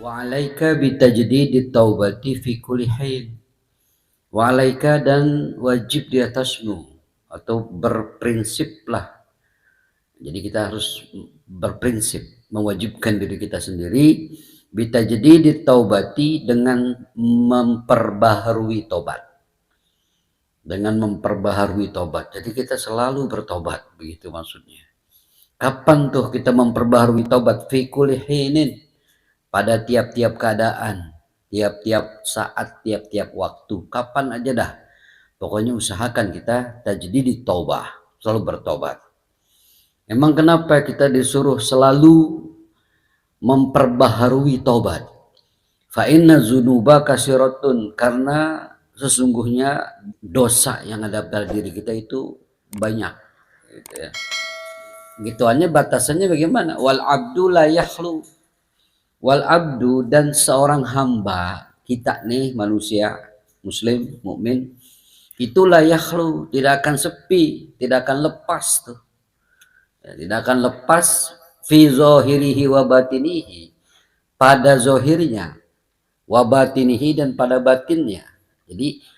Wa 'alaika bitajdidit taubati fi kulli hin. Wa 'alaika dan wajib di atasmu atau berprinsiplah. Jadi kita harus berprinsip, mewajibkan diri kita sendiri bitajdidit taubati dengan memperbaharui tobat. Dengan memperbaharui tobat. Jadi kita selalu bertobat, begitu maksudnya. Kapan tuh kita memperbaharui tobat? Fi kulli hinin, pada tiap-tiap keadaan, tiap-tiap saat, tiap-tiap waktu, kapan aja dah. Pokoknya usahakan kita tajdidit taubah, selalu bertobat. Emang kenapa kita disuruh selalu memperbaharui tobat? Fa inna dzunuba kasiratun, karena sesungguhnya dosa yang ada pada diri kita itu banyak, gitu ya. Gituannya batasannya bagaimana? Wal abdu la yakhlu, wal abdu, dan seorang hamba kita nih manusia muslim mukmin itu la yakhlu, tidak akan sepi, tidak akan lepas tuh. Ya, tidak akan lepas fi zahirihi wa batinihi, pada zahirnya, wa batinihi, dan pada batinnya. Jadi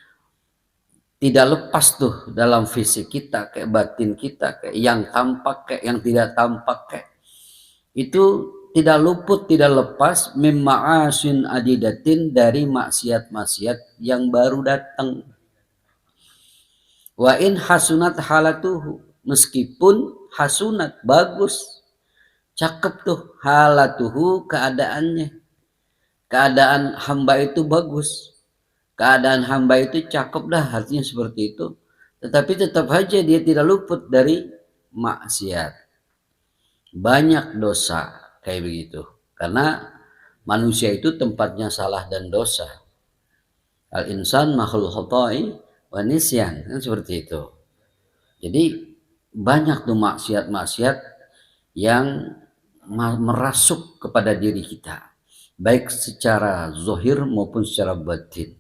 tidak lepas tuh dalam fisik kita, kayak batin kita, kayak yang tampak, kayak yang tidak tampak, kayak itu tidak luput, tidak lepas mimma'asin adidatin, dari maksiat-maksiat yang baru datang. Wa in hasunat halatuhu, meskipun hasunat, bagus, cakep tuh, halatuhu, keadaannya, keadaan hamba itu bagus, keadaan hamba itu cakep dah, artinya seperti itu. Tetapi tetap aja dia tidak luput dari maksiat, banyak dosa, kayak begitu. Karena manusia itu tempatnya salah dan dosa. Al insan makhluk khotai wa nisyan, kan seperti itu. Jadi banyak tuh maksiat-maksiat yang merasuk kepada diri kita, baik secara zahir maupun secara batin.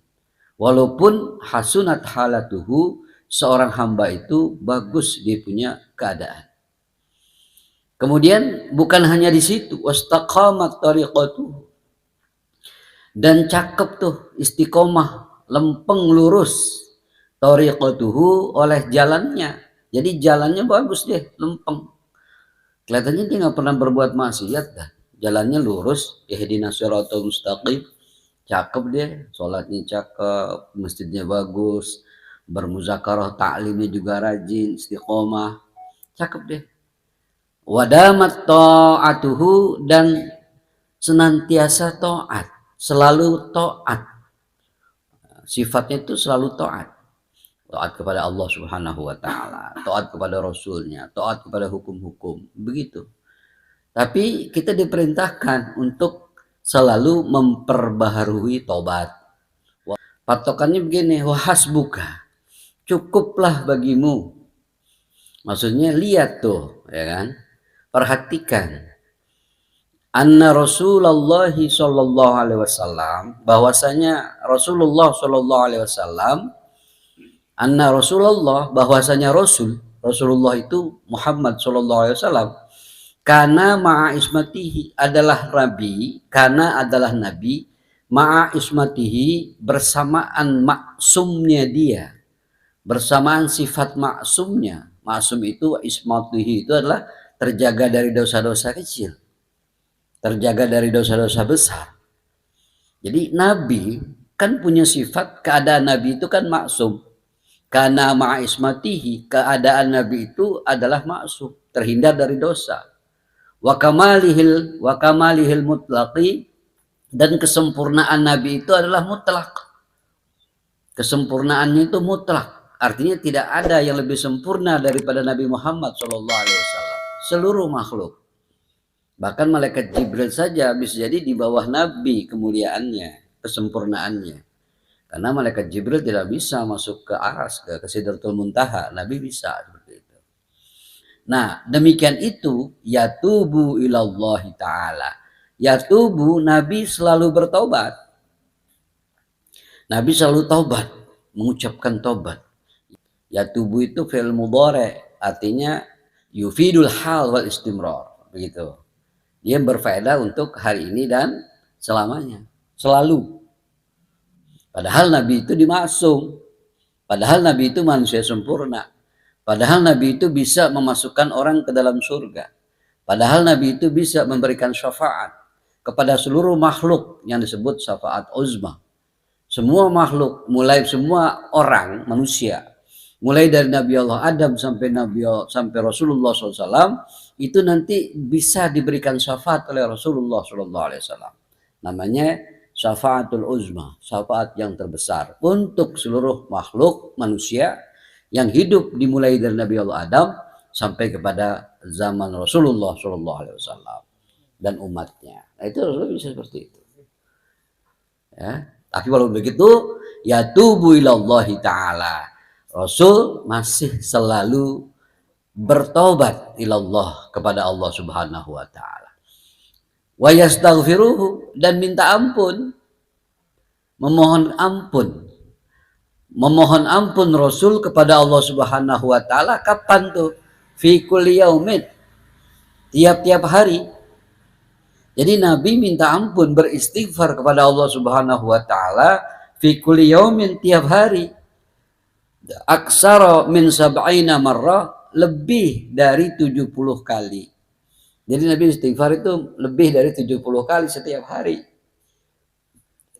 Walaupun hasunat halatuhu, seorang hamba itu bagus dia punya keadaan. Kemudian bukan hanya di situ, wastaqamat tariqatuhu, dan cakep tuh, istiqomah, lempeng lurus, tariqatuhu, oleh jalannya. Jadi jalannya bagus deh, lempeng. Kelihatannya dia nggak pernah berbuat maksiat dah. Jalannya lurus, ihdinas siratal mustaqim. Cakep deh, sholatnya cakep, masjidnya bagus, bermuzakarah, ta'limnya juga rajin, istiqomah, cakep deh. Wadamat ta'atuhu, dan senantiasa taat, selalu taat. Sifatnya itu selalu taat. Taat kepada Allah Subhanahu wa taala, taat kepada rasulnya, taat kepada hukum-hukum, begitu. Tapi kita diperintahkan untuk selalu memperbaharui tobat. Patokannya begini, wahasbuka, cukuplah bagimu. Maksudnya lihat tuh, ya kan? Perhatikan. Anna Rasulullah sallallahu alaihi wasallam, bahwasanya Rasulullah sallallahu alaihi wasallam, anna Rasulullah, bahwasanya Rasulullah itu Muhammad sallallahu alaihi wasallam, karena ma'a ismatihi, adalah nabi, karena adalah nabi, ma'a ismatihi, bersamaan maksumnya dia, bersamaan sifat maksumnya. Maksum itu, ismatihi itu adalah terjaga dari dosa-dosa kecil, terjaga dari dosa-dosa besar. Jadi nabi kan punya sifat, keadaan nabi itu kan maksum. Karena ma'a ismatihi, keadaan nabi itu adalah maksum, terhindar dari dosa. Wa kamalihil mutlaqi, dan kesempurnaan nabi itu adalah mutlak. Kesempurnaannya itu mutlak, artinya tidak ada yang lebih sempurna daripada Nabi Muhammad SAW. Seluruh makhluk, bahkan malaikat Jibril saja bisa jadi di bawah Nabi kemuliaannya, kesempurnaannya. Karena malaikat Jibril tidak bisa masuk ke aras, ke Sidratul Muntaha, Nabi bisa seperti itu. Nah, demikian itu, yatubu ilallahi ta'ala. Yatubu, Nabi selalu bertobat. Nabi selalu taubat, mengucapkan taubat. Yatubu itu fi'il mudhari', artinya yufidul hal wal istimrar, begitu. Dia berfaedah untuk hari ini dan selamanya, selalu. Padahal Nabi itu dimaksum. Padahal Nabi itu manusia sempurna. Padahal Nabi itu bisa memasukkan orang ke dalam surga. Padahal Nabi itu bisa memberikan syafaat kepada seluruh makhluk yang disebut syafaat uzma. Semua makhluk, mulai semua orang manusia, mulai dari Nabi Allah Adam sampai Rasulullah SAW, itu nanti bisa diberikan syafaat oleh Rasulullah SAW. Namanya syafaatul uzma, syafaat yang terbesar untuk seluruh makhluk manusia yang hidup dimulai dari Nabi Allah Adam sampai kepada zaman Rasulullah SAW dan umatnya. Nah, itu Rasulullah bisa seperti itu. Ya. Tapi walau begitu, ya tubu ilallahi ta'ala. Rasul masih selalu bertobat ilallah kepada Allah Subhanahu wa taala. Wa yastaghfiruhu, dan minta ampun. Memohon ampun. Memohon ampun Rasul kepada Allah Subhanahu wa taala kapan tuh? Fi kulli yaumin. Tiap-tiap hari. Jadi Nabi minta ampun, beristighfar kepada Allah Subhanahu wa taala fi kulli yaumin, tiap hari. Aksara min sab'ina marrah, lebih dari 70 kali. Jadi Nabi istighfar itu lebih dari 70 kali setiap hari.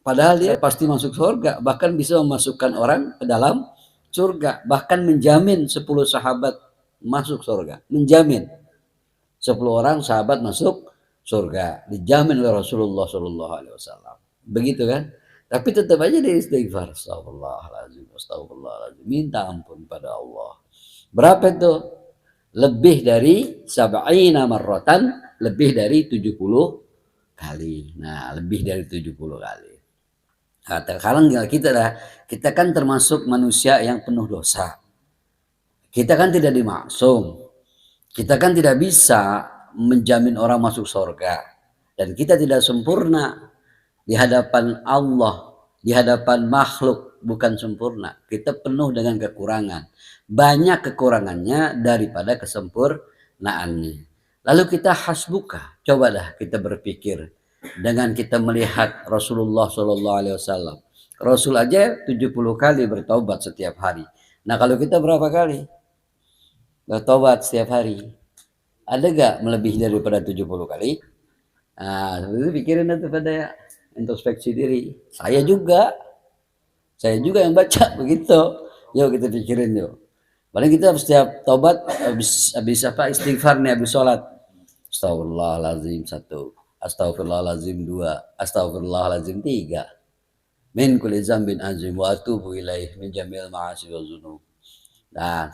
Padahal dia pasti masuk surga, bahkan bisa memasukkan orang ke dalam surga, bahkan menjamin 10 sahabat masuk surga, menjamin 10 orang sahabat masuk surga, dijamin oleh Rasulullah SAW. Begitu kan? Tapi tetap aja dia istighfar. Astagfirullahaladzim, astagfirullahaladzim. Minta ampun pada Allah. Berapa itu? Lebih dari sab'ina marratan, lebih dari 70 kali. Nah, lebih dari 70 kali. Nah, sekarang kita kan termasuk manusia yang penuh dosa. Kita kan tidak dimaksum. Kita kan tidak bisa menjamin orang masuk surga, dan kita tidak sempurna di hadapan Allah, di hadapan makhluk bukan sempurna. Kita penuh dengan kekurangan, banyak kekurangannya daripada kesempurnaannya. Lalu kita hasbuka, coba dah kita berpikir dengan kita melihat Rasulullah SAW. Rasul aja 70 kali bertobat setiap hari. Nah, kalau kita berapa kali bertobat setiap hari? Ada gak melebihi daripada 70 kali? Nah, seperti itu pikirin itu pada introspeksi diri. Saya juga yang baca begitu. Yuk kita pikirin yuk. Paling kita setiap tobat habis apa, istighfar nih habis sholat. Astagfirullahaladzim 1, astagfirullahaladzim 2, astagfirullahaladzim 3. Min kulli zambin azim wa atubu ilaih min jamil ma'asi wa zunub. Nah,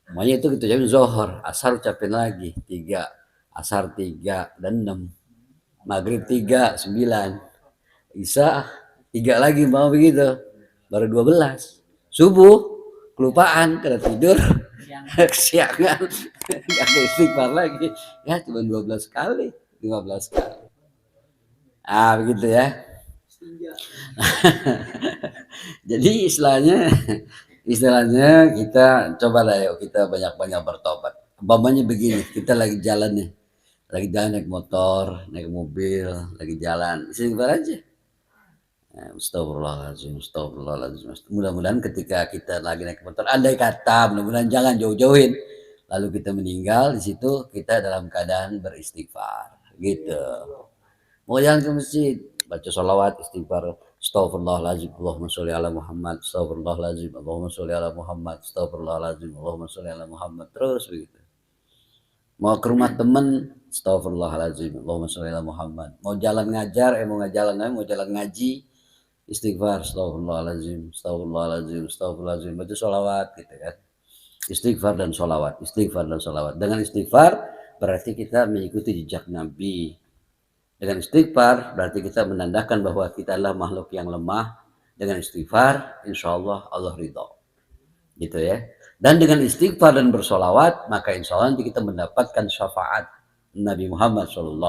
semuanya itu kita ucapin zohor, asar ucapin lagi 3, asar 3 dan 6, maghrib 3, 9, isya 3 lagi, mau begitu, baru 12, subuh kelupaan karena tidur kesiangan, nggak ada istighfar lagi, ya cuma 12 kali, 15 kali. Begitu ya. Jadi istilahnya kita coba lah yuk, kita banyak-banyak bertobat. Umpamanya begini, kita lagi jalan nih, naik motor, naik mobil, lagi jalan, istighfar aja. Astagfirullahaladzim, astagfirullahaladzim. Mudah-mudahan ketika kita lagi naik motor, andai kata, mudah-mudahan jangan jauh-jauhin, lalu kita meninggal di situ, kita dalam keadaan beristighfar, gitu. Mau jalan ke masjid, baca sholawat, istighfar. Astagfirullahaladzim, Allahumma sholli ala Muhammad, astagfirullahaladzim, Allahumma sholli ala Muhammad, astagfirullahaladzim, Allahumma sholli ala Muhammad, terus begitu. Mau ke rumah teman, astagfirullahaladzim, Allahumma sholli ala Muhammad. Mau jalan ngajar, mau jalan ngaji, istighfar, astagfirullahaladzim, astagfirullahaladzim, astagfirullahaladzim, baca sholawat gitu kan. Istighfar dan sholawat, istighfar dan sholawat. Dengan istighfar berarti kita mengikuti jejak Nabi. Dengan istighfar berarti kita menandakan bahwa kita adalah makhluk yang lemah. Dengan istighfar, insya Allah Allah ridho, gitu ya. Dan dengan istighfar dan bersolawat, maka insya Allah nanti kita mendapatkan syafaat Nabi Muhammad SAW.